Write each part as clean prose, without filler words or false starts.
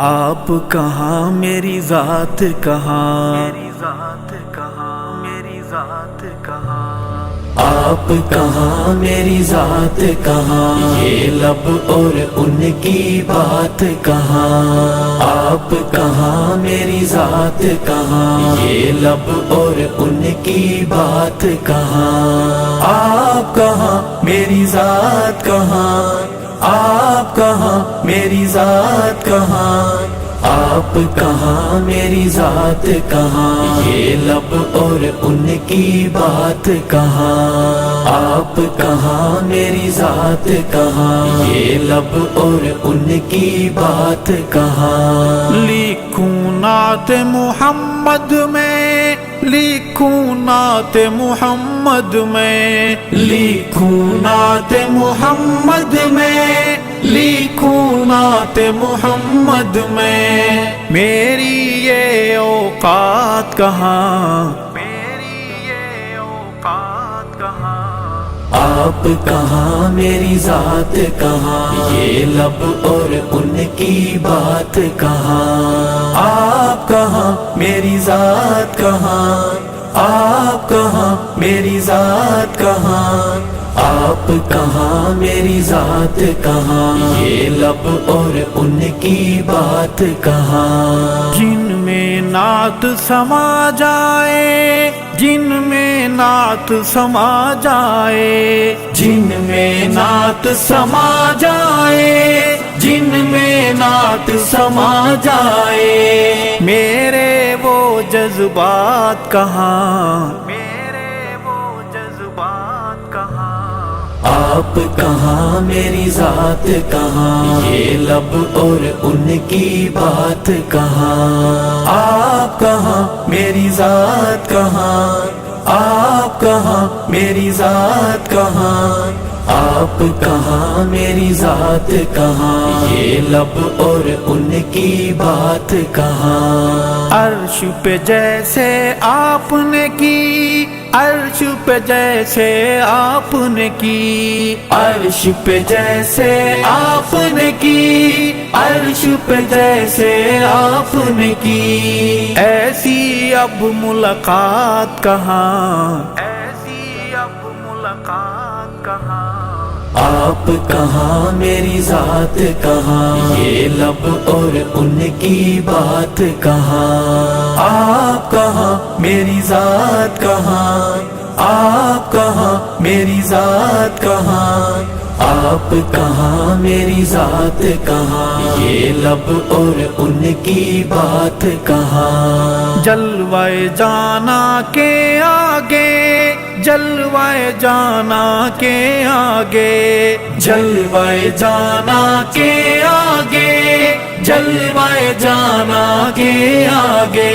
آپ کہاں میری ذات کہاں، میری ذات کہاں، میری ذات کہاں، آپ کہاں میری ذات کہاں، یہ لب اور ان کی بات کہاں، آپ کہاں میری ذات کہاں، یہ لب اور ان کی بات کہاں، آپ کہاں میری ذات کہاں، آپ کہاں میری ذات کہاں، آپ کہاں میری ذات کہاں، یہ لب اور ان کی بات کہاں، آپ کہاں میری ذات کہاں، یہ لب اور ان کی بات کہاں۔ لکھوں نعت محمد میں، لکھوں نعت محمد میں، لکھوں نعت محمد میں، لکھوں نعت محمد میں، میری یہ اوقات کہاں، میری یہ اوقات کہاں، آپ کہاں میری ذات کہاں، یہ لب اور ان کی بات کہاں، آپ کہاں میری ذات کہاں، آپ کہاں میری ذات کہاں، آپ کہاں میری ذات کہاں، یہ لب اور ان کی بات کہاں۔ جن میں نعت سما جائے، جن میں نعت سما جائے، جن میں نعت سما جائے، جن میں نعت سما جائے، میرے وہ جذبات کہاں، میرے وہ جذبات کہاں، آپ کہاں میری ذات کہاں، یہ لب اور ان کی بات کہاں، آپ کہاں میری ذات کہاں، آپ کہاں میری ذات کہاں، آپ کہاں میری ذات کہاں، یہ لب اور ان کی بات کہاں۔ عرش پہ جیسے آپ نے کی، عرش پہ جیسے آپ نے کی، عرش پہ جیسے آپ نے کی، عرش پہ جیسے آپ نے کی، ایسی اب ملاقات کہاں، ایسی اب ملاقات کہاں، آپ کہاں میری ذات کہاں، یہ لب اور ان کی بات کہاں، آپ کہاں میری ذات کہاں، آپ کہاں میری ذات کہاں، آپ کہاں میری ذات کہاں، یہ لب اور ان کی بات کہاں۔ جلوہ جانا کے آگے، جلوہ جانا کے آگے، جلوہ جانا کے آگے، جلوہ جانا کے آگے،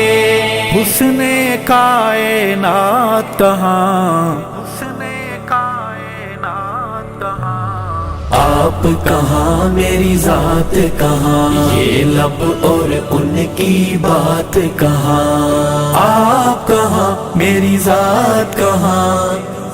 حسن کائنات کہاں، حسن کائنات کہاں، آپ کہاں میری ذات کہاں، یہ لب اور ان کی بات کہاں، آپ کہاں میری ذات کہاں،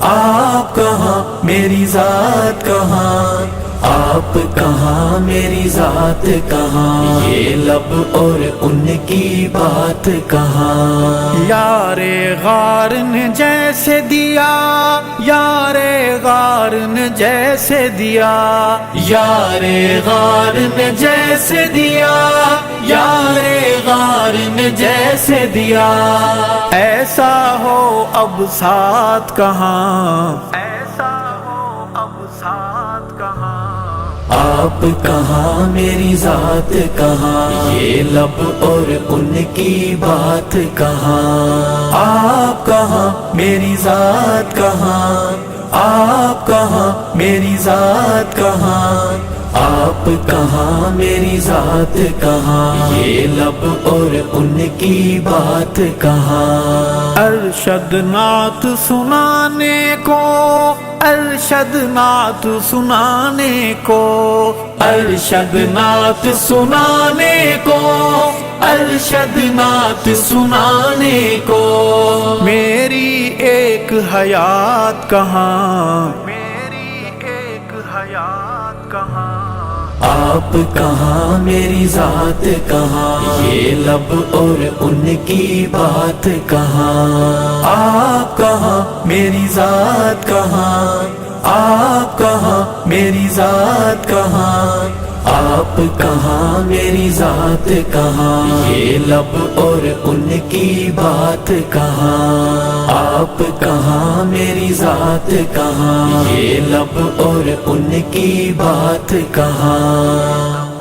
آپ کہاں میری ذات کہاں، آپ کہاں میری ذات کہاں، یہ لب اور ان کی بات کہاں۔ یار غار نے جیسے دیا، یار غار نے جیسے دیا، یار غار نے جیسے دیا، یار غار نے جیسے دیا، ایسا ہو اب ساتھ کہاں، ایسا ہو اب ساتھ کہاں، آپ کہاں میری ذات کہاں، یہ لب اور ان کی بات کہاں، آپ کہاں میری ذات کہاں، آپ کہاں میری ذات کہاں، آپ کہاں میری ذات کہاں، یہ لب اور ان کی بات کہاں۔ ارشد نعت سنانے کو، ارشد نعت سنانے کو، ارشد نعت سنانے کو، ارشد نعت سنانے کو، میری ایک حیات کہاں، میری ایک حیات کہاں، آپ کہاں میری ذات کہاں، یہ لب اور ان کی بات کہاں، آپ کہاں میری ذات کہاں، آپ کہاں میری ذات کہاں، آپ کہاں میری ذات کہاں، یہ لب اور ان کی بات کہاں، آپ کہاں میری ذات کہاں، یہ لب اور ان کی بات کہاں۔